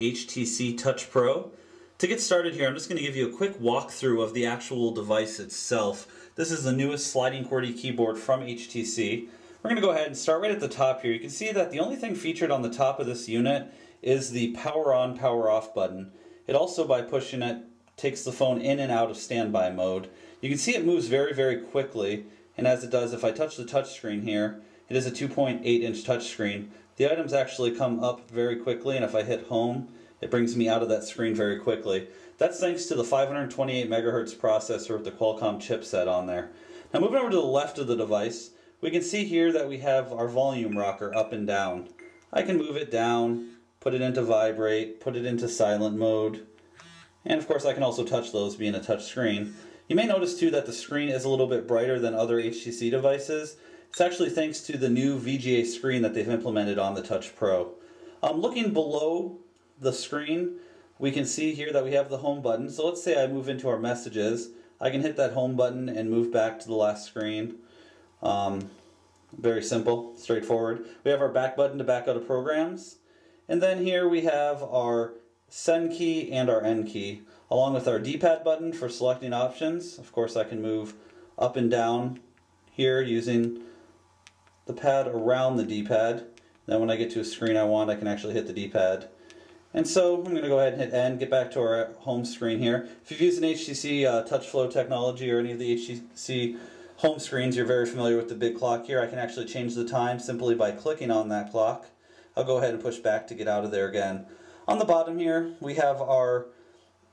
HTC Touch Pro. To get started here, I'm just going to give you a quick walkthrough of the actual device itself. This is the newest sliding QWERTY keyboard from HTC. We're going to go ahead and start right at the top here. You can see that the only thing featured on the top of this unit is the power on, power off button. It also, by pushing it, takes the phone in and out of standby mode. You can see it moves very, very quickly, and as it does, if I touch the touch screen here, it is a 2.8-inch touchscreen. The items actually come up very quickly, and if I hit home, it brings me out of that screen very quickly. That's thanks to the 528 megahertz processor with the Qualcomm chipset on there. Now moving over to the left of the device, we can see here that we have our volume rocker up and down. I can move it down, put it into vibrate, put it into silent mode, and of course I can also touch those being a touch screen. You may notice too that the screen is a little bit brighter than other HTC devices. It's actually thanks to the new VGA screen that they've implemented on the Touch Pro. Looking below the screen, we can see here that we have the home button. So let's say I move into our messages. I can hit that home button and move back to the last screen. Very simple, straightforward. We have our back button to back out of programs. And then here we have our send key and our end key, along with our D-pad button for selecting options. Of course, I can move up and down here using the pad around the D-pad. Then when I get to a screen I want, I can actually hit the D-pad. And so I'm going to go ahead and hit end, get back to our home screen here. If you've used an HTC TouchFlow technology or any of the HTC home screens, you're very familiar with the big clock here. I can actually change the time simply by clicking on that clock. I'll go ahead and push back to get out of there again. On the bottom here, we have our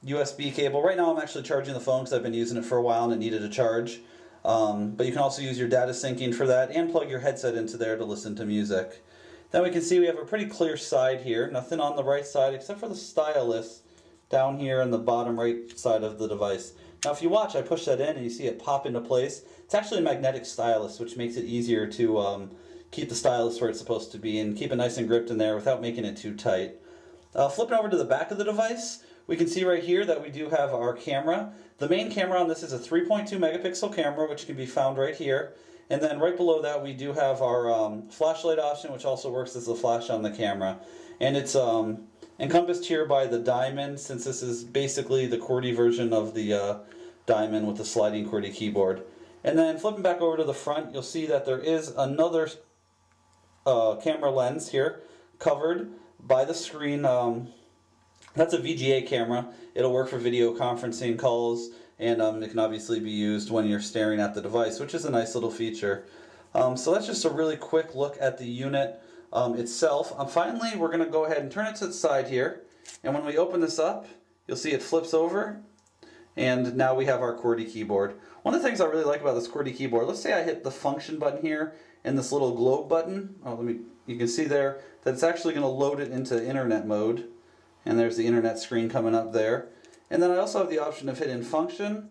USB cable. Right now I'm actually charging the phone because I've been using it for a while and it needed a charge. But you can also use your data syncing for that and plug your headset into there to listen to music. Then we can see we have a pretty clear side here. Nothing on the right side except for the stylus down here on the bottom right side of the device. Now if you watch, I push that in and you see it pop into place. It's actually a magnetic stylus, which makes it easier to keep the stylus where it's supposed to be and keep it nice and gripped in there without making it too tight. Flipping over to the back of the device, we can see right here that we do have our camera. The main camera on this is a 3.2 megapixel camera, which can be found right here. And then right below that we do have our flashlight option, which also works as a flash on the camera. And it's encompassed here by the diamond, since this is basically the QWERTY version of the diamond with the sliding QWERTY keyboard. And then flipping back over to the front, you'll see that there is another camera lens here covered by the screen. That's a VGA camera. It'll work for video conferencing calls, and it can obviously be used when you're staring at the device, which is a nice little feature. So that's just a really quick look at the unit itself. Finally, we're going to go ahead and turn it to the side here, and when we open this up, you'll see it flips over, and now we have our QWERTY keyboard. One of the things I really like about this QWERTY keyboard, let's say I hit the function button here and this little globe button. You can see there that it's actually going to load it into internet mode. And there's the internet screen coming up there. And then I also have the option of hitting function,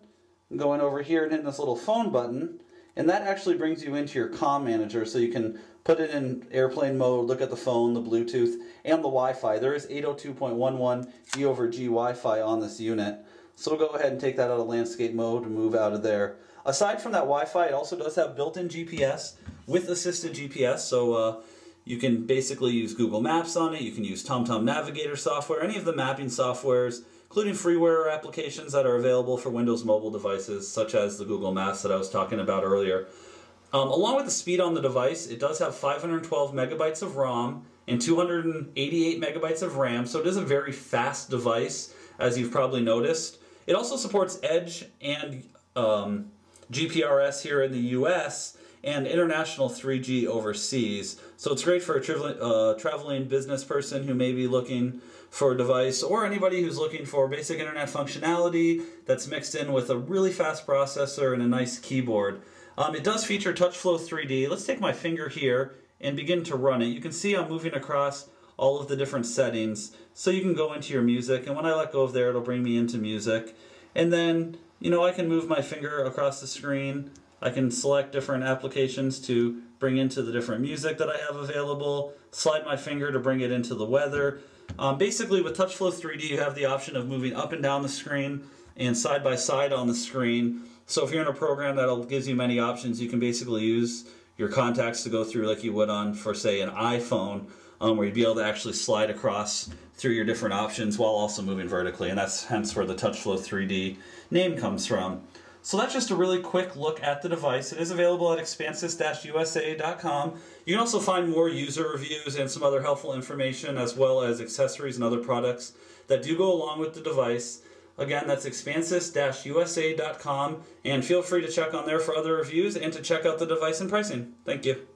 going over here and hitting this little phone button, and that actually brings you into your comm manager, so you can put it in airplane mode, look at the phone, the Bluetooth, and the Wi-Fi. There is 802.11 E over G Wi-Fi on this unit. So we'll go ahead and take that out of landscape mode and move out of there. Aside from that Wi-Fi, it also does have built-in GPS with assisted GPS, so you can basically use Google Maps on it, you can use TomTom Navigator software, any of the mapping softwares, including freeware applications that are available for Windows mobile devices, such as the Google Maps that I was talking about earlier. Along with the speed on the device, it does have 512 megabytes of ROM and 288 megabytes of RAM, so it is a very fast device, as you've probably noticed. It also supports Edge and GPRS here in the US, and international 3G overseas. So it's great for a traveling business person who may be looking for a device, or anybody who's looking for basic internet functionality that's mixed in with a really fast processor and a nice keyboard. It does feature TouchFlow 3D. Let's take my finger here and begin to run it. You can see I'm moving across all of the different settings, so you can go into your music, and when I let go of there, it'll bring me into music. And then, you know, I can move my finger across the screen. I can select different applications to bring into the different music that I have available, slide my finger to bring it into the weather. Basically with TouchFlow 3D you have the option of moving up and down the screen and side by side on the screen. So if you're in a program that gives you many options, you can basically use your contacts to go through like you would on, for say, an iPhone. where you'd be able to actually slide across through your different options while also moving vertically, and that's hence where the TouchFlow 3D name comes from. So that's just a really quick look at the device. It is available at expansys-usa.com. You can also find more user reviews and some other helpful information, as well as accessories and other products that do go along with the device. Again, that's expansys-usa.com, and feel free to check on there for other reviews and to check out the device and pricing. Thank you.